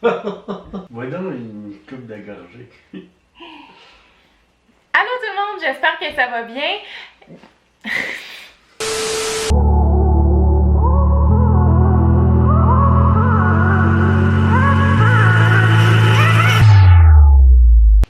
Voilà une coupe de gorgée. Allô tout le monde, j'espère que ça va bien.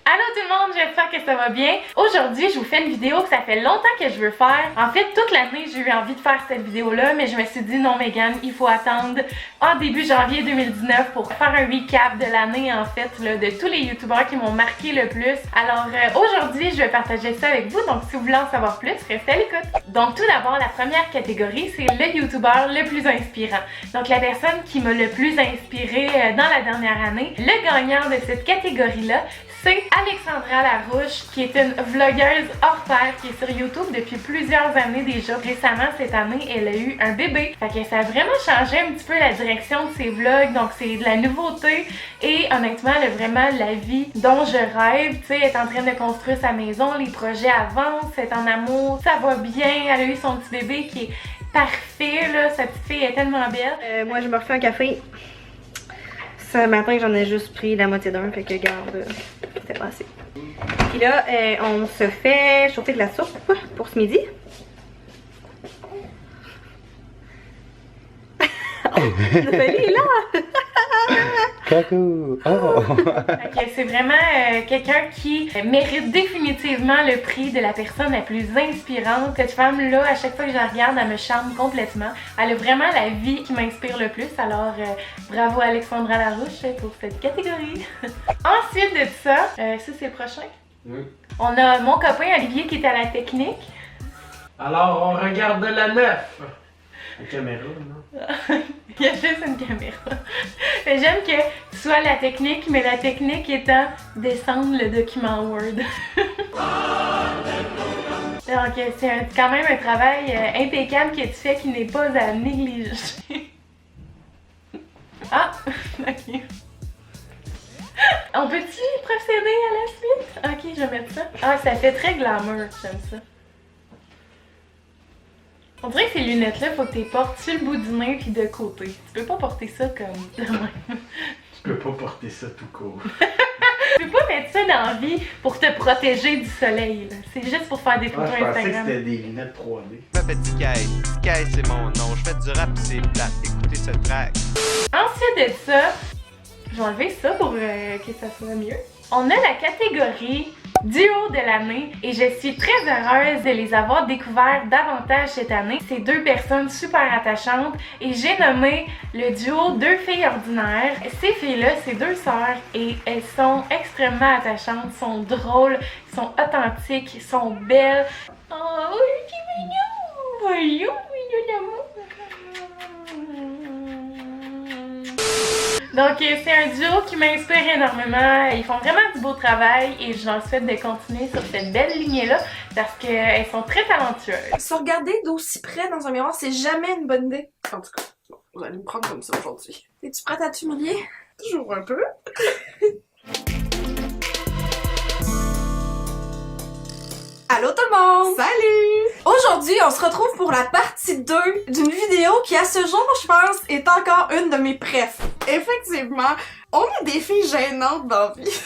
Allô tout le monde, j'espère que ça va bien. Aujourd'hui, je vous fais une vidéo que ça fait longtemps que je veux faire. En fait, toute l'année, j'ai eu envie de faire cette vidéo-là, mais je me suis dit non Megan, il faut attendre en début janvier 2019 pour faire un recap de l'année en fait, là, de tous les youtubeurs qui m'ont marqué le plus. Alors aujourd'hui, je vais partager ça avec vous, donc si vous voulez en savoir plus, restez à l'écoute. Donc tout d'abord, la première catégorie, c'est le youtubeur le plus inspirant. Donc la personne qui m'a le plus inspiré dans la dernière année. Le gagnant de cette catégorie-là, c'est Alexandra Larouche, qui est une vlogueuse hors pair qui est sur YouTube depuis plusieurs années déjà. Récemment, cette année, elle a eu un bébé. Fait que ça a vraiment changé un petit peu la direction de ses vlogs. Donc c'est de la nouveauté et honnêtement, elle a vraiment la vie dont je rêve. Tu sais, elle est en train de construire sa maison, les projets avancent, elle est en amour, ça va bien. Elle a eu son petit bébé qui est parfait, là. Sa petite fille est tellement belle. Moi, je me refais un café. Ce matin, j'en ai juste pris la moitié d'un, fait que garde, c'était pas assez. Puis là, on se fait chauffer de la soupe pour ce midi. Oh, Nathalie est là! Coucou! Oh! C'est vraiment quelqu'un qui mérite définitivement le prix de la personne la plus inspirante. Cette femme-là, à chaque fois que je la regarde, elle me charme complètement. Elle a vraiment la vie qui m'inspire le plus. Alors, bravo Alexandra Larouche pour cette catégorie. Ensuite de ça, ça c'est le prochain. Oui. On a mon copain Olivier qui est à la technique. Alors, on regarde la neuf. La caméra, non? Il y a juste une caméra. J'aime que tu sois la technique, mais la technique étant descendre le document Word. Donc c'est quand même un travail impeccable que tu fais qui n'est pas à négliger. Ah, ok. On peut-tu procéder à la suite? Ok, je vais mettre ça. Ah, ça fait très glamour, j'aime ça. On dirait que ces lunettes-là, faut que tu les portes sur le bout du nez puis de côté. Tu peux pas porter ça comme de même. Tu peux pas porter ça tout court. Tu peux pas mettre ça dans la vie pour te protéger du soleil. C'est juste pour faire des photos Je pensais que Instagram. c'était des lunettes 3D. Je m'appelle Tikaï. Tikaï, c'est mon nom. Je fais du rap pis c'est plate. Écoutez ce track. Ensuite de ça, je vais enlever ça pour que ça soit mieux. On a la catégorie duo de l'année et je suis très heureuse de les avoir découverts davantage cette année. C'est deux personnes super attachantes et j'ai nommé le duo Deux filles ordinaires. Ces filles-là, c'est deux sœurs et elles sont extrêmement attachantes, sont drôles, sont authentiques, sont belles. Oh, c'est mignon! Voyons, mignon d'amour! Donc c'est un duo qui m'inspire énormément, ils font vraiment du beau travail et je leur souhaite de continuer sur cette belle lignée-là parce qu'elles sont très talentueuses. Se regarder d'aussi près dans un miroir, c'est jamais une bonne idée. En tout cas, bon, vous allez me prendre comme ça aujourd'hui. Es-tu prête à t'humilier? Toujours un peu. Allô tout le monde! Salut! Aujourd'hui, on se retrouve pour la partie 2 d'une vidéo qui, à ce jour, je pense, est encore une de mes préf. Effectivement, on est des filles gênantes dans la vie.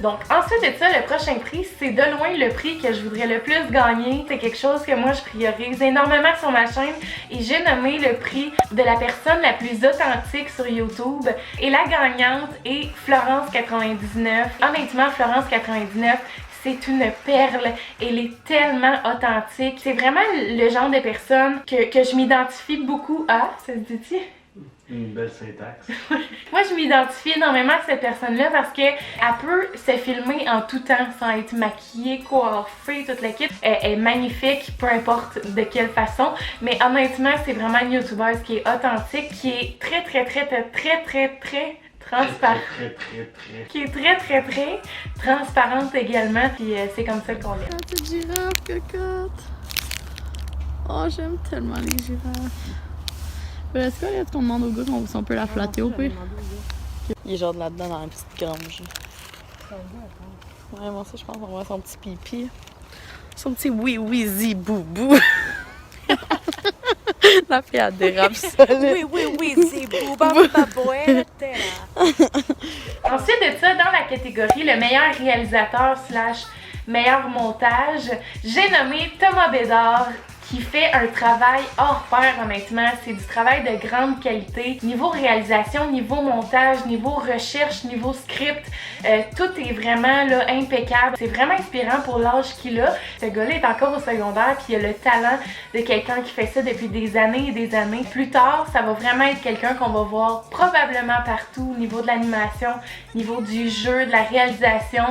Donc ensuite de ça, le prochain prix, c'est de loin le prix que je voudrais le plus gagner. C'est quelque chose que moi je priorise énormément sur ma chaîne et j'ai nommé le prix de la personne la plus authentique sur YouTube. Et la gagnante est Florence99. Honnêtement, Florence99, c'est une perle, elle est tellement authentique. C'est vraiment le genre de personne que je m'identifie beaucoup à, ça se dit-il? Une belle syntaxe. Moi, je m'identifie énormément à cette personne-là parce qu'elle peut se filmer en tout temps sans être maquillée, coiffée, toute la kit. Elle est magnifique, peu importe de quelle façon. Mais honnêtement, c'est vraiment une youtubeuse qui est authentique, qui est très transparente. Qui est très transparente également. Puis c'est comme ça qu'on l'aime. Petite girafe, cocotte. Oh, j'aime tellement les girafes. Est-ce qu'on demande au gars si on peut la flatter au pire? Il est genre de là-dedans dans la petite grange. Ouais, moi aussi je pense qu'on va voir son petit pipi. Son petit oui-oui-zi-bou-bou. La fille, elle dérape solide. oui, c'est beau, baboette. Ensuite de ça, dans la catégorie le meilleur réalisateur / meilleur montage, j'ai nommé Thomas Bédard, qui fait un travail hors pair, honnêtement. C'est du travail de grande qualité. Niveau réalisation, niveau montage, niveau recherche, niveau script, tout est vraiment là, impeccable. C'est vraiment inspirant pour l'âge qu'il a. Ce gars-là est encore au secondaire puis il a le talent de quelqu'un qui fait ça depuis des années et des années. Plus tard, ça va vraiment être quelqu'un qu'on va voir probablement partout au niveau de l'animation, au niveau du jeu, de la réalisation.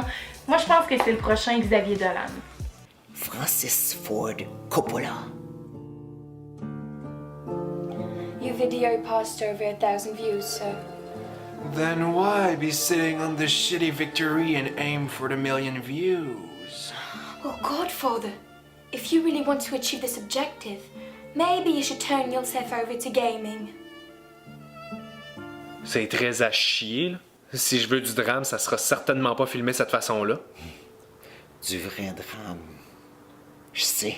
Moi, je pense que c'est le prochain Xavier Dolan. Francis Ford Coppola. Your video passed over 1,000 views, sir. Then why be sitting on this shitty victory and aim for the 1,000,000 views? Oh, Godfather, if you really want to achieve this objective, maybe you should turn yourself over to gaming. C'est très à chier, là. Si je veux du drame, ça sera certainement pas filmé de cette façon-là. Du vrai drame. Je sais.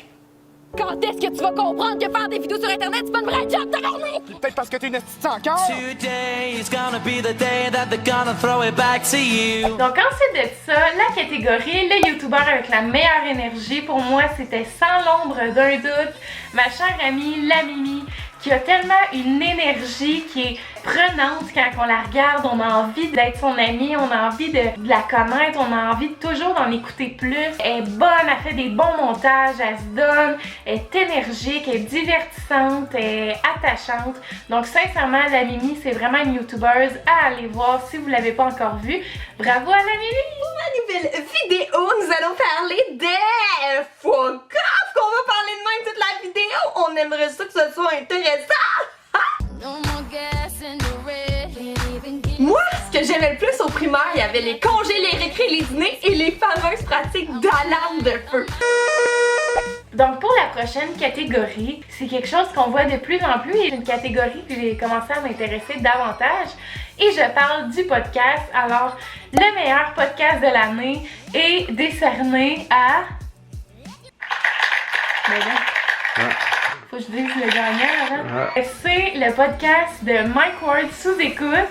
Quand est-ce que tu vas comprendre que faire des vidéos sur Internet, c'est pas une vraie job, tabarnak? Peut-être parce que t'es une petite sans cœur. Donc ensuite de ça, la catégorie le youtubeur avec la meilleure énergie, pour moi c'était sans l'ombre d'un doute ma chère amie la Mimi, qui a tellement une énergie qui est prenante quand on la regarde. On a envie d'être son amie, on a envie de la connaître, on a envie de toujours d'en écouter plus. Elle est bonne, elle fait des bons montages, elle se donne, elle est énergique, elle est divertissante, elle est attachante. Donc sincèrement, la Mimi, c'est vraiment une youtubeuse à aller voir si vous ne l'avez pas encore vue. Bravo à la Mimi! Pour la nouvelle vidéo, nous allons parler de fuck off, qu'on va parler de même toute la vidéo. On aimerait ça que ce soit intéressant. Moi, ce que j'aimais le plus au primaire, il y avait les congés, les récrés, les dîners et les fameuses pratiques d'alarme de feu. Donc pour la prochaine catégorie, c'est quelque chose qu'on voit de plus en plus et une catégorie que j'ai commencé à m'intéresser davantage. Et je parle du podcast. Alors, le meilleur podcast de l'année est décerné à... Faut que je dise le gagnant avant. C'est le podcast de Mike Ward sous écoute.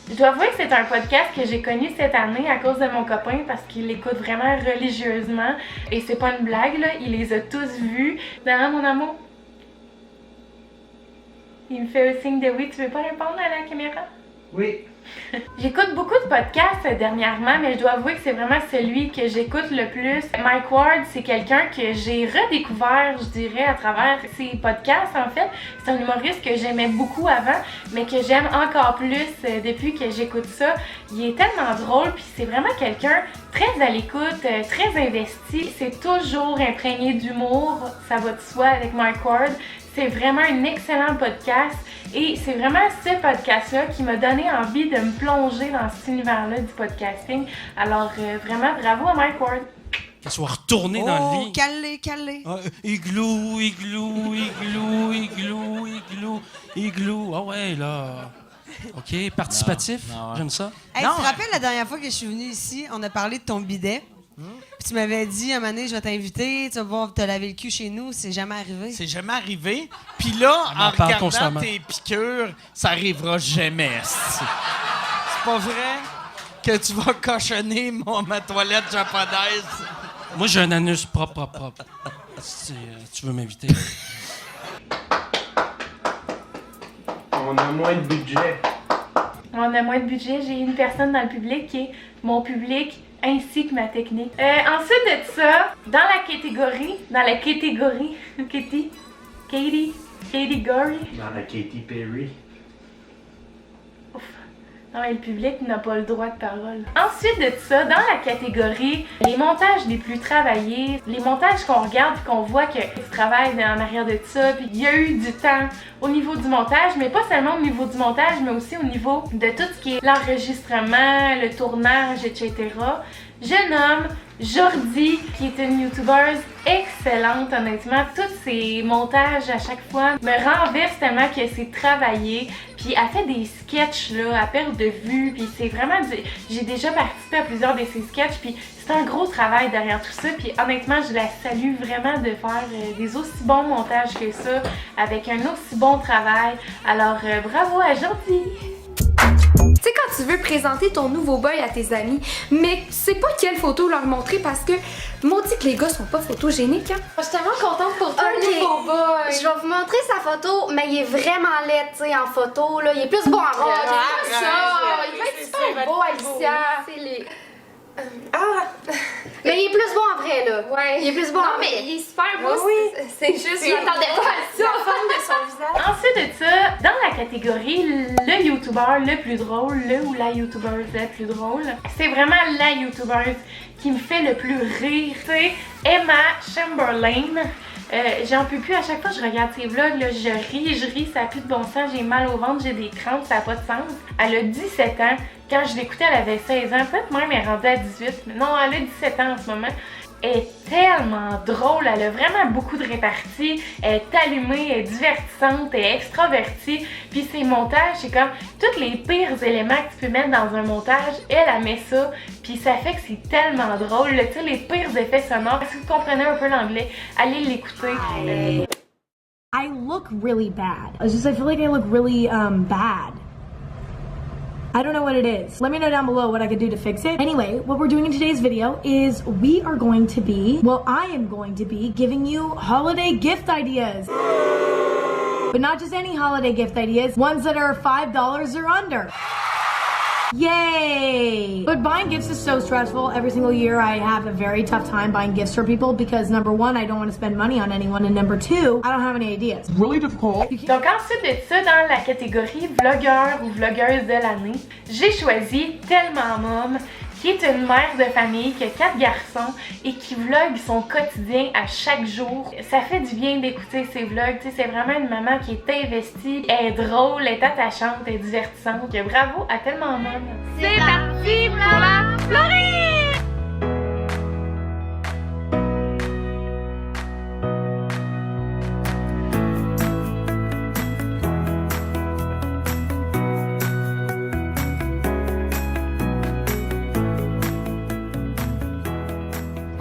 Je dois avouer que c'est un podcast que j'ai connu cette année à cause de mon copain parce qu'il l'écoute vraiment religieusement. Et c'est pas une blague, là, il les a tous vus. Dans mon amour, il me fait un signe de oui. Tu veux pas répondre à la caméra? Oui. J'écoute beaucoup de podcasts dernièrement, mais je dois avouer que c'est vraiment celui que j'écoute le plus. Mike Ward, c'est quelqu'un que j'ai redécouvert, je dirais, à travers ses podcasts, en fait. C'est un humoriste que j'aimais beaucoup avant, mais que j'aime encore plus depuis que j'écoute ça. Il est tellement drôle, puis c'est vraiment quelqu'un très à l'écoute, très investi. C'est toujours imprégné d'humour, ça va de soi avec Mike Ward. C'est vraiment un excellent podcast et c'est vraiment ce podcast-là qui m'a donné envie de me plonger dans cet univers-là du podcasting. Alors vraiment bravo à Mike Ward. Qu'elle soit retournée dans le lit. Calé. Igloo. Ah ouais, là. OK, participatif, j'aime ça. Hey, tu te rappelles la dernière fois que je suis venue ici, on a parlé de ton bidet. Puis tu m'avais dit, à un moment donné, je vais t'inviter, tu vas pouvoir te laver le cul chez nous. C'est jamais arrivé. C'est jamais arrivé. Puis là, en regardant tes piqûres, ça arrivera jamais. C'est pas vrai que tu vas cochonner ma toilette japonaise? Moi, j'ai un anus propre. Si tu veux m'inviter. On a moins de budget. On a moins de budget. J'ai une personne dans le public qui est mon public ainsi que ma technique. Ensuite de ça, dans la catégorie, Katy Gory. Dans la Katy Perry. Ouf. Non, mais le public n'a pas le droit de parole. Ensuite de ça, dans la catégorie les montages les plus travaillés, les montages qu'on regarde et qu'on voit qu'il se travaille en arrière de ça, puis il y a eu du temps au niveau du montage, mais pas seulement au niveau du montage, mais aussi au niveau de tout ce qui est l'enregistrement, le tournage, etc. Je nomme Jordi, qui est une youtubeuse excellente, honnêtement. Tous ses montages à chaque fois me renversent tellement que c'est travaillé. Puis elle fait des sketchs là, à perte de vue. Puis c'est vraiment j'ai déjà participé à plusieurs de ses sketchs. Puis c'est un gros travail derrière tout ça. Puis honnêtement, je la salue vraiment de faire des aussi bons montages que ça, avec un aussi bon travail. Alors bravo à Jordi! Tu sais, quand tu veux présenter ton nouveau boy à tes amis, mais tu sais pas quelle photo leur montrer parce que maudit que les gars sont pas photogéniques, hein? Je suis tellement contente pour toi, nouveau boy! Je vais vous montrer sa photo, mais il est vraiment laid, tu sais, en photo, là. Il est plus beau en vrai. C'est ça! Il va être super beau, Alicia! C'est les... Mais il est plus beau en vrai, là. Ouais. Il est plus beau en vrai. Non, mais il est super beau. Oui. C'est juste... Je m'attendais pas à ça. La forme de son visage. Ensuite de ça, dans la catégorie le youtubeur le plus drôle, le ou la youtubeuse la plus drôle, c'est vraiment la youtubeuse qui me fait le plus rire. C'est Emma Chamberlain. J'en peux plus, à chaque fois que je regarde ses vlogs, là, je ris, ça a plus de bon sens, j'ai mal au ventre, j'ai des crampes, ça n'a pas de sens. Elle a 17 ans, quand je l'écoutais elle avait 16 ans, peut-être même elle est rendue à 18, mais non, elle a 17 ans en ce moment. Elle est tellement drôle, elle a vraiment beaucoup de réparties, elle est allumée, elle est divertissante, elle est extravertie, puis ses montages, c'est comme tous les pires éléments que tu peux mettre dans un montage, elle met ça, puis ça fait que c'est tellement drôle, tu sais, les pires effets sonores. Si vous comprenez un peu l'anglais, allez l'écouter. I look really bad. I feel like I look really bad. I don't know what it is. Let me know down below what I could do to fix it. Anyway, what we're doing in today's video is we are going to be, well, I am going to be giving you holiday gift ideas. But not just any holiday gift ideas, ones that are $5 or under. Yay! But buying gifts is so stressful. Every single year I have a very tough time buying gifts for people because number one, I don't want to spend money on anyone, and number two, I don't have any ideas. It's really difficult. Donc ensuite de ça, dans la catégorie vlogueur ou vlogueuse de l'année, j'ai choisi Tellement Mom, qui est une mère de famille qui a 4 garçons et qui vlogue son quotidien à chaque jour. Ça fait du bien d'écouter ses vlogs, tu sais, c'est vraiment une maman qui est investie, elle est drôle, elle est attachante, elle est divertissante. Bravo à Tellement Mom. C'est parti pour la Floride!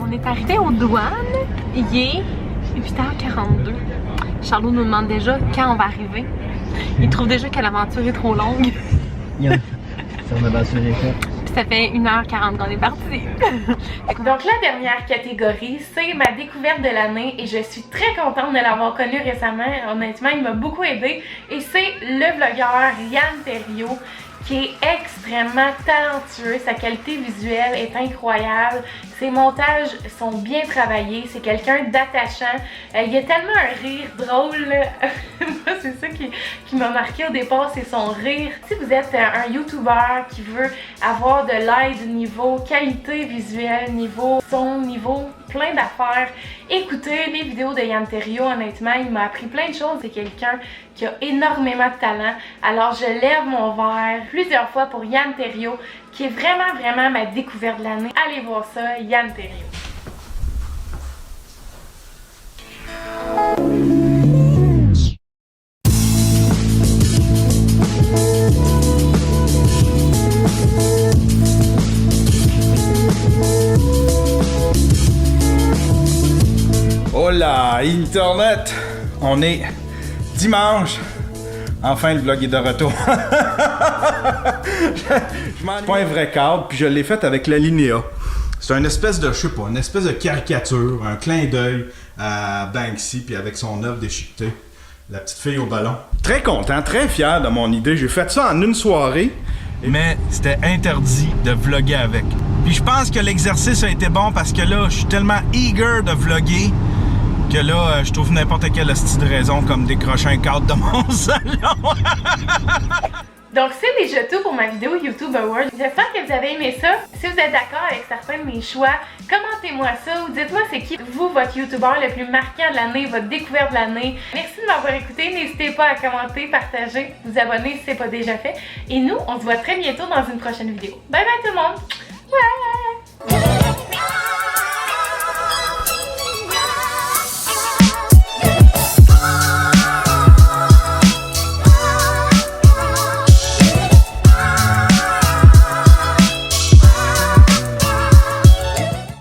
On est arrivé aux douanes, il est 8h42. Charlot nous demande déjà quand on va arriver. Il trouve déjà que l'aventure est trop longue. Son aventure est faite. Puis ça fait 1h40 qu'on est parti. Donc la dernière catégorie, c'est ma découverte de l'année et je suis très contente de l'avoir connu récemment. Honnêtement, il m'a beaucoup aidé et c'est le vlogueur Yann Terriot, qui est extrêmement talentueux, sa qualité visuelle est incroyable, ses montages sont bien travaillés, c'est quelqu'un d'attachant, il a tellement un rire drôle, moi c'est ça qui m'a marqué au départ, c'est son rire. Si vous êtes un YouTuber qui veut avoir de l'aide niveau qualité visuelle, niveau son, niveau plein d'affaires, écoutez les vidéos de Yann Terriot, honnêtement, il m'a appris plein de choses, c'est quelqu'un qui a énormément de talent, alors je lève mon verre plusieurs fois pour Yann Terriot, qui est vraiment ma découverte de l'année. Allez voir ça, Yann Terriot. Hola, Internet! On est dimanche. Enfin, le vlog est de retour. Je m'en pas un vrai cadre, puis je l'ai fait avec la Linéa. C'est une espèce de, je sais pas, une espèce de caricature, un clin d'œil à Banksy, puis avec son œuvre déchiquetée. La petite fille au ballon. Très content, très fier de mon idée. J'ai fait ça en une soirée. Mais c'était interdit de vlogger avec. Puis je pense que l'exercice a été bon parce que là, je suis tellement eager de vlogger que là, je trouve n'importe quelle de raison comme décrocher un cadre de mon salon. Donc c'est déjà tout pour ma vidéo YouTube Awards. J'espère que vous avez aimé ça. Si vous êtes d'accord avec certains de mes choix, commentez-moi ça ou dites-moi c'est qui vous, votre YouTuber le plus marquant de l'année, votre découverte de l'année. Merci de m'avoir écouté. N'hésitez pas à commenter, partager, vous abonner si ce n'est pas déjà fait. Et nous, on se voit très bientôt dans une prochaine vidéo. Bye bye tout le monde! Ouais.